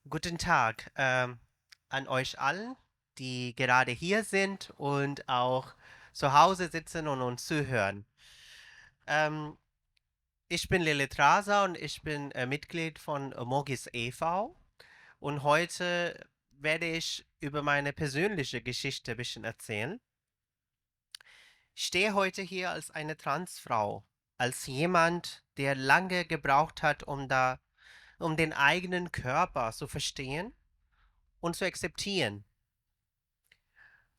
Guten Tag an euch allen, die gerade hier sind und auch zu Hause sitzen und uns zuhören. Ähm, Ich bin Lilith Rasa und ich bin Mitglied von Mogis e.V. Und heute werde ich über meine persönliche Geschichte ein bisschen erzählen. Ich stehe heute hier als eine Transfrau, als jemand, der lange gebraucht hat, um den eigenen Körper zu verstehen und zu akzeptieren,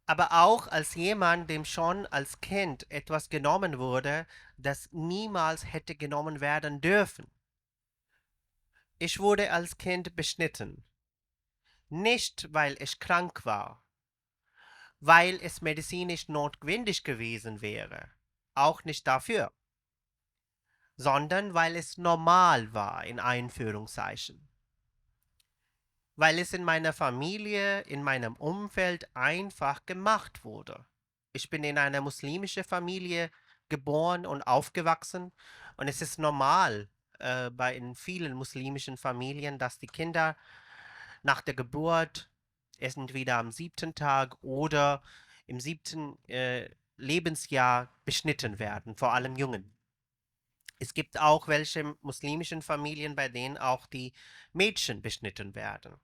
aber auch als jemand, dem schon als Kind etwas genommen wurde, das niemals hätte genommen werden dürfen. Ich wurde als Kind beschnitten. Nicht, weil ich krank war, weil es medizinisch notwendig gewesen wäre, auch nicht dafür, sondern weil es normal war, in Einführungszeichen. Weil es in meiner Familie, in meinem Umfeld einfach gemacht wurde. Ich bin in einer muslimischen Familie geboren und aufgewachsen und es ist normal bei in vielen muslimischen Familien, dass die Kinder nach der Geburt entweder am 7. Tag oder im 7. Lebensjahr beschnitten werden, vor allem Jungen. Es gibt auch welche muslimischen Familien, bei denen auch die Mädchen beschnitten werden.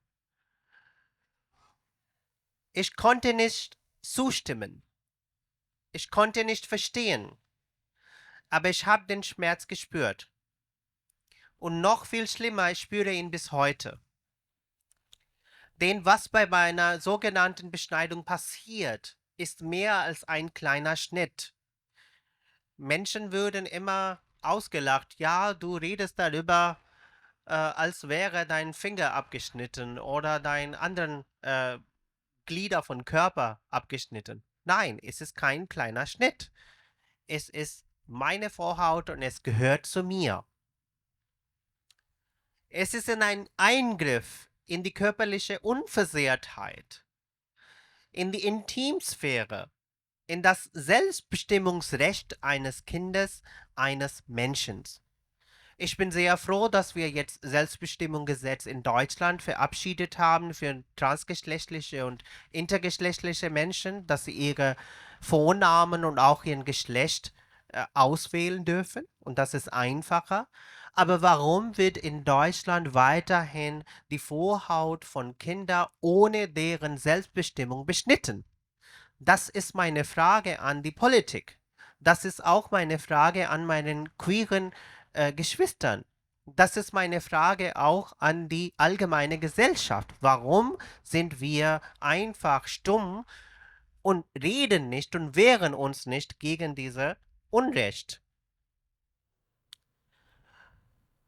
Ich konnte nicht zustimmen. Ich konnte nicht verstehen, aber ich habe den Schmerz gespürt. Und noch viel schlimmer, ich spüre ihn bis heute. Denn was bei meiner sogenannten Beschneidung passiert, ist mehr als ein kleiner Schnitt. Menschen würden immer ausgelacht, ja, du redest darüber, als wäre dein Finger abgeschnitten oder dein anderen Glieder von Körper abgeschnitten. Nein, es ist kein kleiner Schnitt. Es ist meine Vorhaut und es gehört zu mir. Es ist ein Eingriff in die körperliche Unversehrtheit, in die Intimsphäre, in das Selbstbestimmungsrecht eines Kindes, eines Menschen. Ich bin sehr froh, dass wir jetzt Selbstbestimmungsgesetz in Deutschland verabschiedet haben für transgeschlechtliche und intergeschlechtliche Menschen, dass sie ihre Vornamen und auch ihren Geschlecht auswählen dürfen. Und das ist einfacher. Aber warum wird in Deutschland weiterhin die Vorhaut von Kindern ohne deren Selbstbestimmung beschnitten? Das ist meine Frage an die Politik. Das ist auch meine Frage an meinen queeren Geschwistern. Das ist meine Frage auch an die allgemeine Gesellschaft. Warum sind wir einfach stumm und reden nicht und wehren uns nicht gegen diese Unrecht?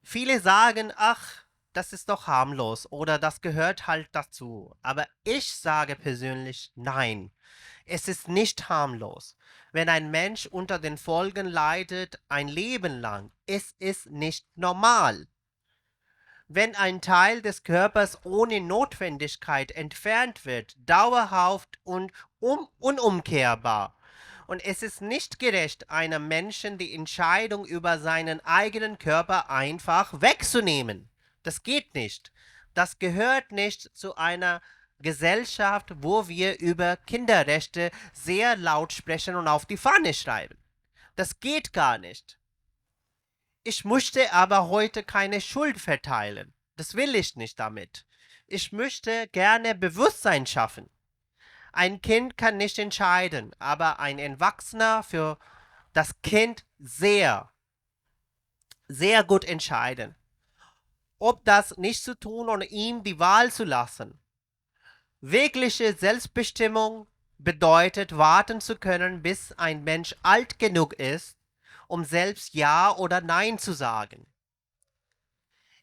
Viele sagen, ach, das ist doch harmlos oder das gehört halt dazu. Aber ich sage persönlich, nein, es ist nicht harmlos. Wenn ein Mensch unter den Folgen leidet, ein Leben lang, es ist nicht normal. Wenn ein Teil des Körpers ohne Notwendigkeit entfernt wird, dauerhaft und unumkehrbar. Und es ist nicht gerecht, einem Menschen die Entscheidung über seinen eigenen Körper einfach wegzunehmen. Das geht nicht. Das gehört nicht zu einer Gesellschaft, wo wir über Kinderrechte sehr laut sprechen und auf die Fahne schreiben. Das geht gar nicht. Ich möchte aber heute keine Schuld verteilen. Das will ich nicht damit. Ich möchte gerne Bewusstsein schaffen. Ein Kind kann nicht entscheiden, aber ein Erwachsener für das Kind sehr, sehr gut entscheiden. Ob das nicht zu tun und ihm die Wahl zu lassen. Wirkliche Selbstbestimmung bedeutet, warten zu können, bis ein Mensch alt genug ist, um selbst Ja oder Nein zu sagen.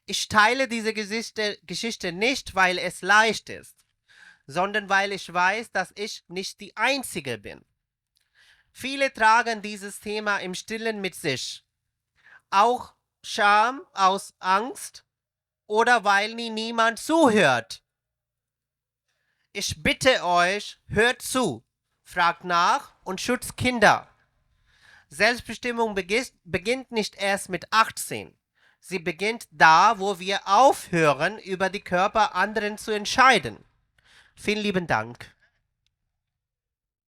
Ich teile diese Geschichte nicht, weil es leicht ist, sondern weil ich weiß, dass ich nicht die Einzige bin. Viele tragen dieses Thema im Stillen mit sich. Auch Scham aus Angst oder weil nie niemand zuhört. Ich bitte euch, hört zu, fragt nach und schützt Kinder. Selbstbestimmung beginnt nicht erst mit 18. Sie beginnt da, wo wir aufhören, über die Körper anderen zu entscheiden. Vielen lieben Dank.